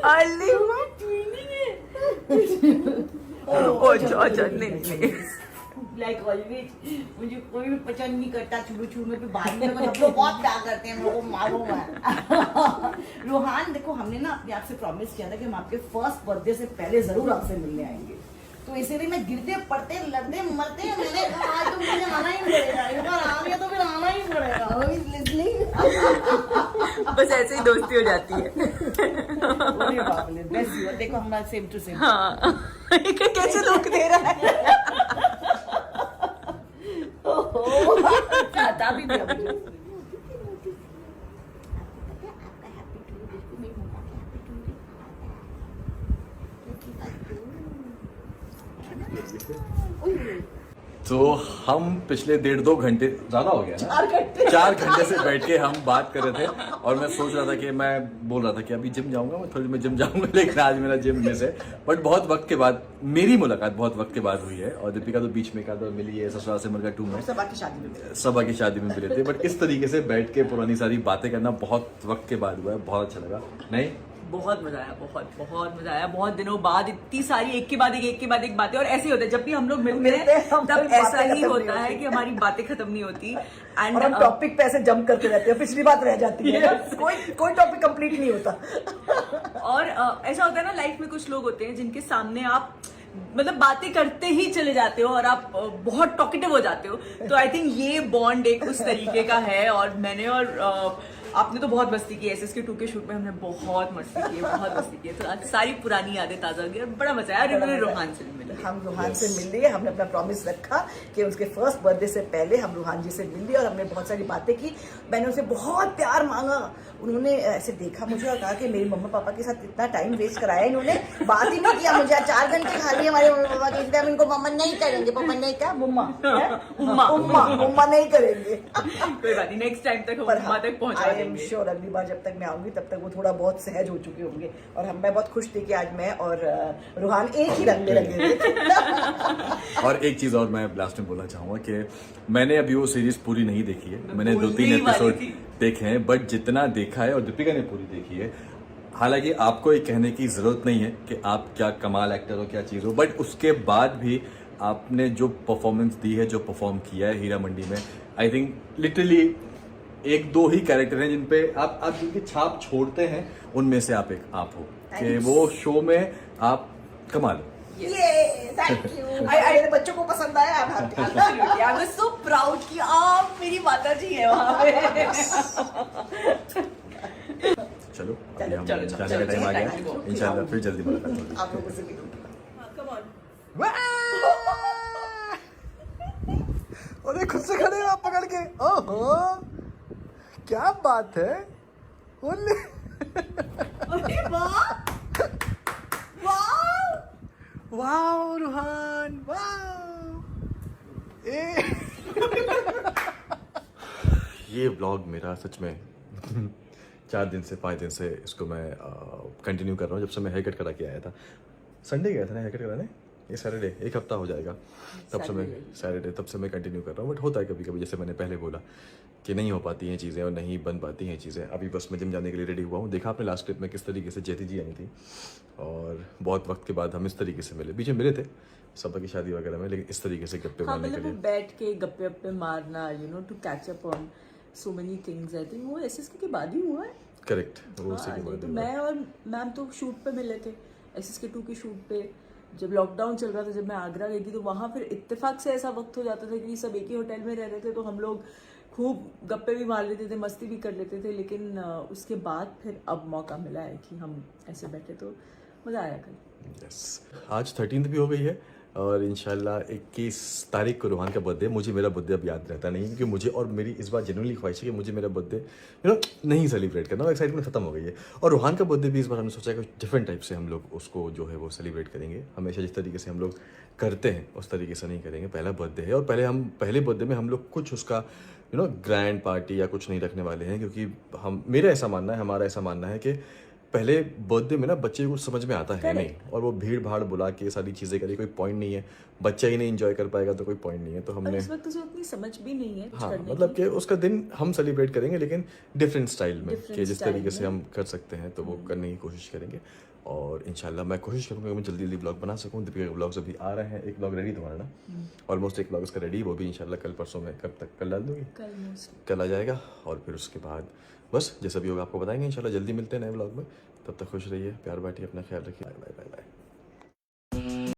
अली अच्छा नहीं like always मुझे कोई भी पसंद नहीं करता शुरू शुरू में, बाद में हम लोग बहुत प्यार करते हैं, हम लोगों को मारो मैं। रूहान देखो, हमने ना अपने आप से प्रॉमिस किया था कि हम आपके फर्स्ट बर्थडे से पहले जरूर आपसे मिलने आएंगे, तो इसीलिए मैं गिरते पड़ते लड़ते मरते मैंने कहा आज तो मुझे आना ही पड़ेगा, एक बार आ गया तो फिर आना ही पड़ेगा। बस ऐसे ही दोस्ती हो जाती है। अरे बाप रे, bless you। देखो हमारा सेम टू सेम। हाँ कैसे लोग दे रहा है। चाहता भी नहीं। तो हम पिछले 1.5-2 घंटे ज्यादा हो गया ना, 4 घंटे से बैठ के हम बात कर रहे थे, और मैं सोच रहा था कि मैं बोल रहा था कि अभी जिम जाऊंगा, मैं थोड़ी में जिम जाऊंगा, लेकिन आज मेरा जिम मिस है। बट बहुत वक्त के बाद मेरी मुलाकात बहुत वक्त के बाद हुई है, और दीपिका तो बीच में एक आध मिली है ससुराल से मुर्गा 2 में, सबा की शादी में मिले थे। बट इस तरीके से बैठ के पुरानी सारी बातें करना बहुत वक्त के बाद हुआ है, बहुत अच्छा लगा। नहीं बहुत मजा आया, बहुत मजा आया। बहुत दिनों बाद इतनी सारी एक के बाद एक बातें, और ऐसे ही होता है जब भी हम लोग मिलते हैं तब ऐसा ही होता है कि हमारी बातें खत्म नहीं होती। एंड हम टॉपिक पे ऐसे जंप करते रहते हैं, पिछली बात रह जाती है। कोई टॉपिक कंप्लीट नहीं होता। और ऐसा होता है ना, लाइफ में कुछ लोग होते हैं जिनके सामने आप मतलब बातें करते ही चले जाते हो और आप बहुत टॉकेटिव हो जाते हो। तो आई थिंक ये बॉन्ड एक उस तरीके का है। और मैंने और आपने तो बहुत मस्ती की, एसएसके 2 के शूट में हमने बहुत मस्ती की, तो आज सारी पुरानी यादें ताजा हो गई, बड़ा मजा आया। और रूहान से मिल लिए, हम रूहान से मिल लिए, हमने अपना प्रॉमिस रखा कि उसके फर्स्ट बर्थडे से पहले हम रूहान जी से मिल लिए, और हमने बहुत सारी बातें की। मैंने उनसे बहुत प्यार मांगा, उन्होंने ऐसे देखा मुझे और कहा कि मेरी मम्मा पापा के साथ इतना टाइम वेस्ट कराया इन्होंने, बात ही नहीं किया मुझे। 4 घंटे खा लिए हमारे मम्मा पापा के, इसलिए हम इनको मम्मा नहीं करेंगे, पापा नहीं क्या मम्मा उम्मा नहीं करेंगे। कोई बात नहीं, नेक्स्ट टाइम तक हम मम्मा तक पहुंचा देंगे। आई एम श्योर अगली बार जब तक मैं आऊंगी तब तक वो थोड़ा बहुत सहज हो चुके होंगे। और मैं बहुत खुश थी कि आज मैं और रूहान एक ही रंग में लगे थे। और एक चीज और मैं लास्ट में बोलना चाहूंगा कि मैंने अभी वो सीरीज पूरी नहीं देखी है, मैंने 2-3 एपिसोड देखे हैं, बट जितना देखा है, और दीपिका ने पूरी देखी है, हालांकि आपको ये कहने की जरूरत नहीं है कि आप क्या कमाल एक्टर हो, क्या चीज हो, बट उसके बाद भी आपने जो परफॉर्मेंस दी है, जो परफॉर्म किया है हीरा मंडी में, I think literally 1-2 he character हैं जिनपे आप जिनकी छाप छोड़ते हैं, उनमें से आप एक आप हो कि वो शो में आप कमाल हो। Thank you. मेरे बच्चों को पसंद आया। आई वाज सो प्राउड कि आप मेरी माता जी है वहां पे। चलो अभी हम जाने का टाइम आ गया, इंशाल्लाह फिर जल्दी मुलाकात होगी। आप लोगों से मिलूंगी। कम ऑन, अरे खुद से खड़े हो आप पकड़ के, ओहो क्या बात है। अरे वाह वाह वाह रूहान वाह। ये व्लॉग मेरा सच में 4 दिन से 5 दिन से इसको मैं कंटिन्यू कर रहा हूँ। जब से मैं हेयर कट करा के आया था, संडे गया था ना हेयर कट कराने, ये सैटरडे 1 हफ्ता हो जाएगा, तब से मैं कंटिन्यू कर रहा हूँ। बट होता है कभी कभी, जैसे मैंने पहले बोला कि नहीं हो पाती हैं चीज़ें और नहीं बन पाती हैं चीज़ें। अभी बस मैं जिम जाने के लिए रेडी हुआ हूँ। देखा आपने लास्ट क्लिप में किस तरीके से जयती जी आई थी, और बहुत वक्त के बाद हम इस तरीके से मिले। बीच में मिले थे सबा की शादी वगैरह में, लेकिन इस तरीके से गप्पे मारने के लिए बैठ के गप्पे मारना, to catch up on so many things. I think वो एसएसके के बाद ही हुआ है। करेक्ट, वो उसी के बाद तो मैं और मैम तो शूट पे मिले थे, एसएसके 2 की शूट पे, जब लॉकडाउन चल रहा था, जब मैं आगरा गई थी, तो वहाँ फिर इत्तेफाक से ऐसा वक्त हो जाता था कि सब एक ही होटल में रह रहे थे, तो हम लोग खूब गप्पे भी मार लेते थे, मस्ती भी कर लेते थे। लेकिन उसके बाद फिर अब मौका मिला है कि हम ऐसे बैठे, तो मज़ा आया कल। यस, आज 13th भी हो गई है, और इंशाल्लाह 21 तारीख को रूहान का बर्थडे। मुझे मेरा बर्थडे अब याद रहता नहीं, क्योंकि मुझे और मेरी इस बार जेन्युइनली ख्वाहिश है कि मुझे मेरा बर्थडे नहीं सेलिब्रेट करना, एक्साइटमेंट खत्म हो गई है। और रूहान का बर्थडे भी इस बार हमने सोचा है कि डिफरेंट टाइप से हम लोग उसको जो है वो सेलिब्रेट करेंगे। हमेशा जिस तरीके से हम लोग करते हैं उस तरीके से नहीं करेंगे। पहला बर्थडे है, और पहले बर्थडे में हम लोग कुछ उसका ग्रैंड पार्टी या कुछ नहीं रखने वाले हैं, क्योंकि मेरा ऐसा मानना है, हमारा ऐसा मानना है कि पहले बर्थडे में ना बच्चे को कुछ समझ में आता है नहीं, और वो भीड़ भाड़ बुला के सारी चीजें करे, कोई पॉइंट नहीं है। बच्चा ही नहीं एंजॉय कर पाएगा तो कोई पॉइंट नहीं है। तो हमने इस वक्त उसे उतनी समझ भी नहीं है, हाँ, मतलब कि उसका दिन हम सेलिब्रेट करेंगे, लेकिन डिफरेंट स्टाइल में, कि जिस तरीके से हम कर सकते हैं तो वो करने की कोशिश करेंगे। और इंशाल्लाह मैं कोशिश करूँगा कि मैं जल्दी जल्दी ब्लॉग बना सकूँ। दीपिका के ब्लॉग्स अभी आ रहे हैं, एक ब्लॉग रेडी तुम्हारा ना, ऑलमोस्ट एक ब्लॉग उसका रेडी, वो भी इंशाल्लाह कल परसों में, कब तक, कल डाल दूँगी, कल मोस्टली कल आ जाएगा। और फिर उसके बाद बस जैसा भी होगा आपको बताएंगे इंशाल्लाह। जल्दी मिलते हैं नए ब्लॉग में, तब तक खुश रहिए, प्यार बांटिए, अपना ख्याल रखिए, बाय बाय बाय बाय।